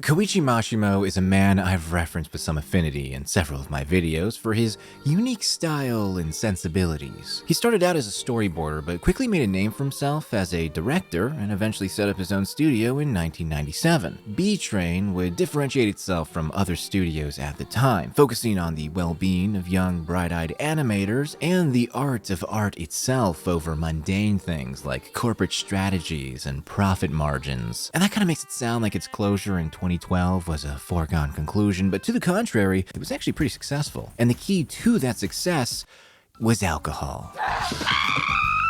Koichi Mashimo is a man I've referenced with some affinity in several of my videos for his unique style and sensibilities. He started out as a storyboarder, but quickly made a name for himself as a director and eventually set up his own studio in 1997. B-Train would differentiate itself from other studios at the time, focusing on the well-being of young, bright-eyed animators and the art of art itself over mundane things like corporate strategies and profit margins. And that kind of makes it sound like its closure in 2012 was a foregone conclusion, but to the contrary, it was actually pretty successful. And the key to that success was alcohol.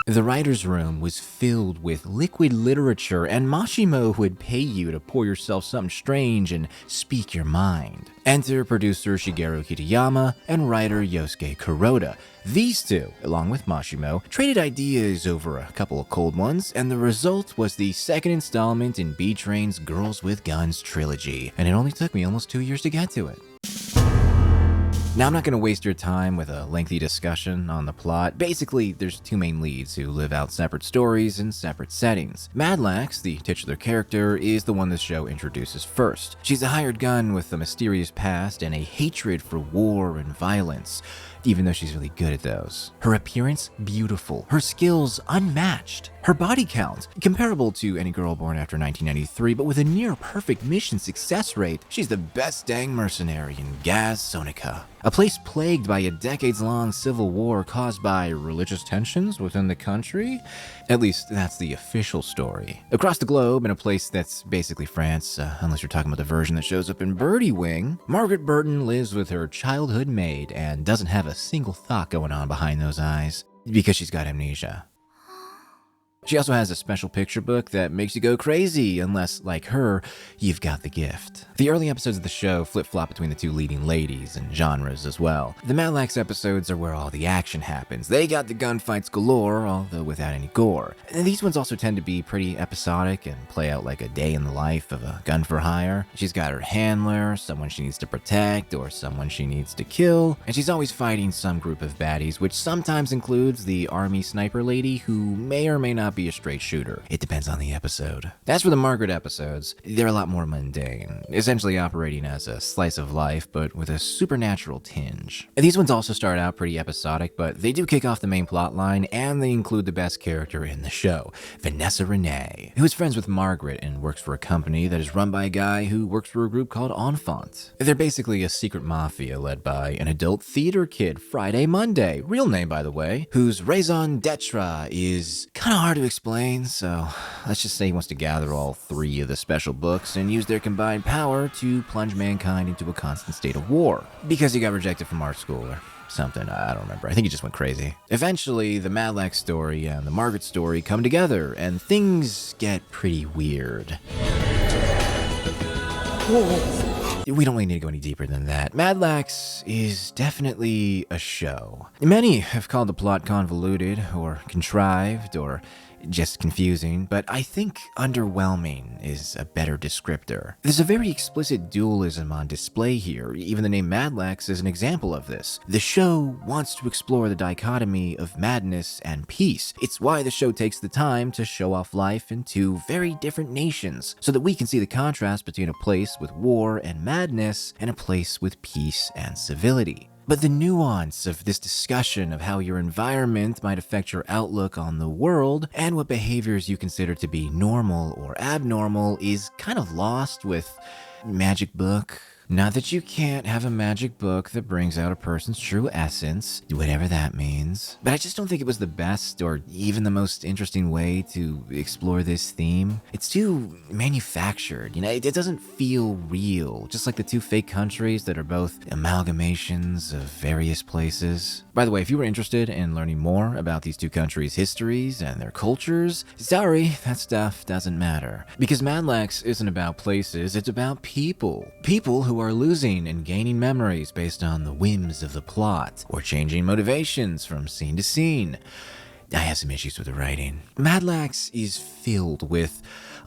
The writer's room was filled with liquid literature, and Mashimo would pay you to pour yourself something strange and speak your mind. Enter producer Shigeru Kitayama and writer Yosuke Kuroda. These two, along with Mashimo, traded ideas over a couple of cold ones, and the result was the second installment in B-Train's Girls with Guns trilogy, and it only took me almost 2 years to get to it. Now, I'm not going to waste your time with a lengthy discussion on the plot. Basically, there's two main leads who live out separate stories in separate settings. Madlax, the titular character, is the one the show introduces first. She's a hired gun with a mysterious past and a hatred for war and violence, even though she's really good at those. Her appearance, beautiful. Her skills, unmatched. Her body count, comparable to any girl born after 1993, but with a near-perfect mission success rate. She's the best dang mercenary in Gaz Sonica, a place plagued by a decades-long civil war caused by religious tensions within the country. At least, that's the official story. Across the globe, in a place that's basically France, unless you're talking about the version that shows up in Birdie Wing, Margaret Burton lives with her childhood maid and doesn't have a single thought going on behind those eyes, because she's got amnesia. She also has a special picture book that makes you go crazy, unless, like her, you've got the gift. The early episodes of the show flip-flop between the two leading ladies and genres as well. The Madlax episodes are where all the action happens. They got the gunfights galore, although without any gore. And these ones also tend to be pretty episodic and play out like a day in the life of a gun for hire. She's got her handler, someone she needs to protect, or someone she needs to kill, and she's always fighting some group of baddies, which sometimes includes the army sniper lady who may or may not be a straight shooter. It depends on the episode. As for the Margaret episodes, they're a lot more mundane, essentially operating as a slice of life, but with a supernatural tinge. And these ones also start out pretty episodic, but they do kick off the main plot line, and they include the best character in the show, Vanessa Renee, who is friends with Margaret and works for a company that is run by a guy who works for a group called Enfant. They're basically a secret mafia led by an adult theater kid, Friday Monday, real name by the way, whose raison d'etre is kind of hard to explain, so let's just say he wants to gather all three of the special books and use their combined power to plunge mankind into a constant state of war. Because he got rejected from art school or something, I don't remember. I think he just went crazy. Eventually, the Madlax story and the Margaret story come together, and things get pretty weird. We don't really need to go any deeper than that. Madlax is definitely a show. Many have called the plot convoluted, or contrived, or just confusing, but I think underwhelming is a better descriptor. There's a very explicit dualism on display here. Even the name Madlax is an example of this. The show wants to explore the dichotomy of madness and peace. It's why the show takes the time to show off life in two very different nations, so that we can see the contrast between a place with war and madness and a place with peace and civility. But the nuance of this discussion of how your environment might affect your outlook on the world and what behaviors you consider to be normal or abnormal is kind of lost with Magic Book. Not that you can't have a magic book that brings out a person's true essence, whatever that means. But I just don't think it was the best or even the most interesting way to explore this theme. It's too manufactured, it doesn't feel real, just like the two fake countries that are both amalgamations of various places. By the way, if you were interested in learning more about these two countries' histories and their cultures, sorry, that stuff doesn't matter. Because Madlax isn't about places, it's about people. People who are losing and gaining memories based on the whims of the plot, or changing motivations from scene to scene. I have some issues with the writing. Madlax is filled with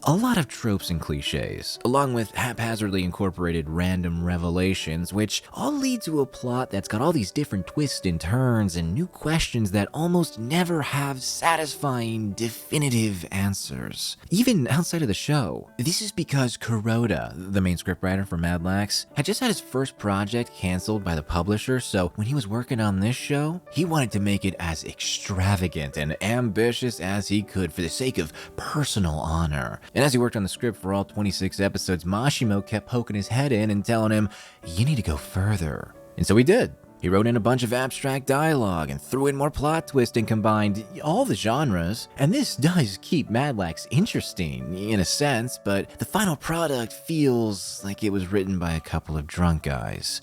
a lot of tropes and cliches, along with haphazardly incorporated random revelations, which all lead to a plot that's got all these different twists and turns and new questions that almost never have satisfying, definitive answers. Even outside of the show. This is because Kuroda, the main scriptwriter for Madlax, had just had his first project canceled by the publisher, so when he was working on this show, he wanted to make it as extravagant and ambitious as he could for the sake of personal honor. And as he worked on the script for all 26 episodes, Mashimo kept poking his head in and telling him, "You need to go further." And so he did. He wrote in a bunch of abstract dialogue and threw in more plot twists and combined all the genres. And this does keep Madlax interesting, in a sense, but the final product feels like it was written by a couple of drunk guys.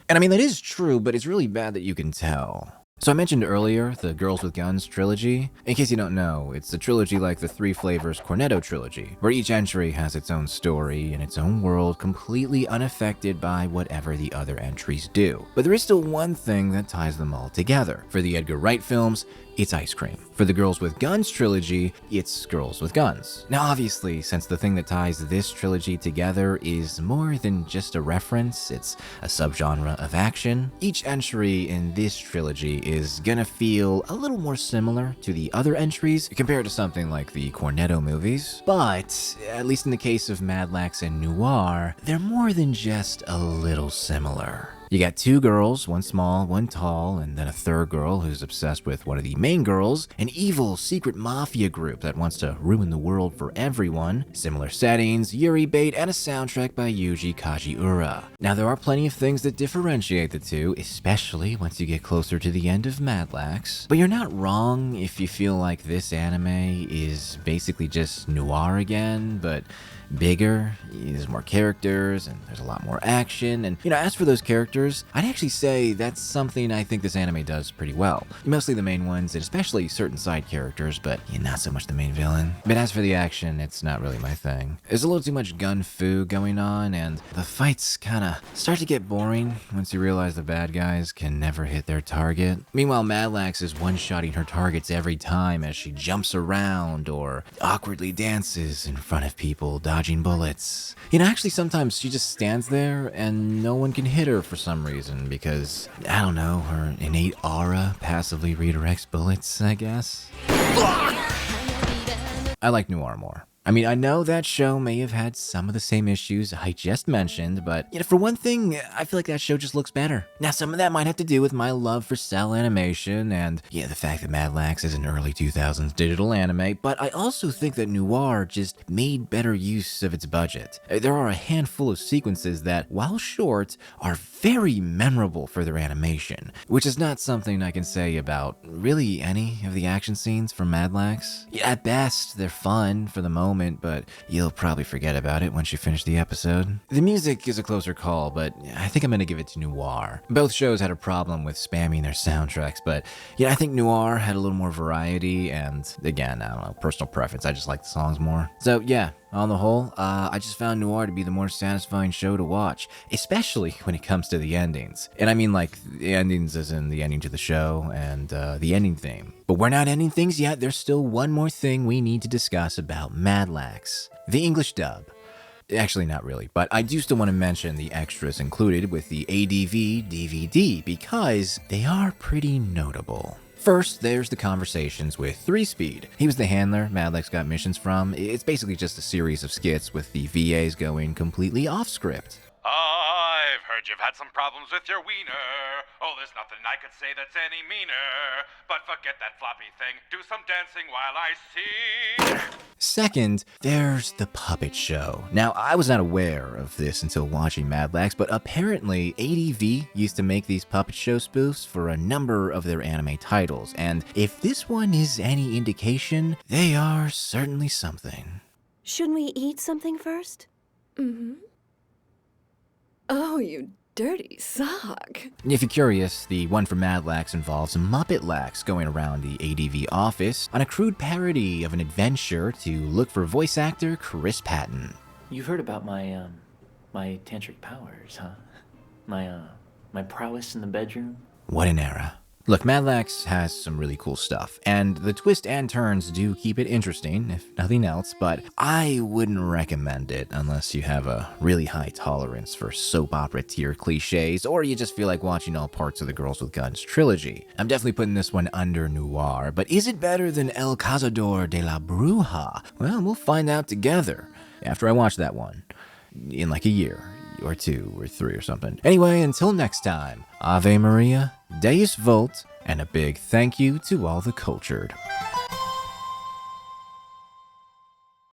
And I mean, that is true, but it's really bad that you can tell. So I mentioned earlier the Girls with Guns trilogy. In case you don't know, it's a trilogy like the Three Flavors Cornetto trilogy, where each entry has its own story and its own world, completely unaffected by whatever the other entries do. But there is still one thing that ties them all together. For the Edgar Wright films, it's ice cream. For the Girls with Guns trilogy, it's Girls with Guns. Now obviously, since the thing that ties this trilogy together is more than just a reference, it's a subgenre of action, each entry in this trilogy is gonna feel a little more similar to the other entries compared to something like the Cornetto movies. But, at least in the case of Madlax and Noir, they're more than just a little similar. You got two girls, one small, one tall, and then a third girl who's obsessed with one of the main girls, an evil secret mafia group that wants to ruin the world for everyone, similar settings, Yuri bait, and a soundtrack by Yuji Kajiura. Now there are plenty of things that differentiate the two, especially once you get closer to the end of Madlax, but you're not wrong if you feel like this anime is basically just noir again, but bigger. There's more characters and there's a lot more action, and as for those characters, I'd actually say that's something I think this anime does pretty well. Mostly the main ones, and especially certain side characters, but not so much the main villain. But as for the action, it's not really my thing. There's a little too much gun fu going on, and the fights kinda start to get boring once you realize the bad guys can never hit their target. Meanwhile, Madlax is one-shotting her targets every time as she jumps around or awkwardly dances in front of people, dodging bullets. Actually sometimes she just stands there and no one can hit her for some reason because, I don't know, her innate aura passively redirects bullets, I guess. I like Noir more. I mean, I know that show may have had some of the same issues I just mentioned, but for one thing, I feel like that show just looks better. Now, some of that might have to do with my love for cell animation and, the fact that Madlax is an early 2000s digital anime, but I also think that Noir just made better use of its budget. There are a handful of sequences that, while short, are very memorable for their animation, which is not something I can say about really any of the action scenes from Madlax. At best, they're fun for the moment, but you'll probably forget about it once you finish the episode. The music is a closer call, but I think I'm gonna give it to Noir. Both shows had a problem with spamming their soundtracks, but I think Noir had a little more variety, and again, I don't know, personal preference, I just like the songs more. So yeah, on the whole, I just found Noir to be the more satisfying show to watch, especially when it comes to the endings. And I mean like the endings as in the ending to the show and the ending theme. But we're not ending things yet, there's still one more thing we need to discuss about Madlax. The English dub. Actually, not really, but I do still want to mention the extras included with the ADV DVD because they are pretty notable. First, there's the conversations with 3-Speed. He was the handler Madlax got missions from. It's basically just a series of skits with the VAs going completely off script. I've heard you've had some problems with your wiener. Oh, there's nothing I could say that's any meaner. But forget that floppy thing. Do some dancing while I sing. Second, there's the puppet show. Now, I was not aware of this until watching Madlax, but apparently ADV used to make these puppet show spoofs for a number of their anime titles, and if this one is any indication, they are certainly something. Shouldn't we eat something first? Mm-hmm. Oh, you dirty sock. If you're curious, the one for Madlax involves Midlax going around the ADV office on a crude parody of an adventure to look for voice actor Chris Patton. You've heard about my tantric powers, huh? My prowess in the bedroom? What an era. Look, Madlax has some really cool stuff, and the twists and turns do keep it interesting, if nothing else, but I wouldn't recommend it unless you have a really high tolerance for soap opera tier cliches, or you just feel like watching all parts of the Girls with Guns trilogy. I'm definitely putting this one under noir, but is it better than El Cazador de la Bruja? Well, we'll find out together after I watch that one, in like a year, or 2, or 3, or something. Anyway, until next time, Ave Maria, Deus Vult, and a big thank you to all the cultured.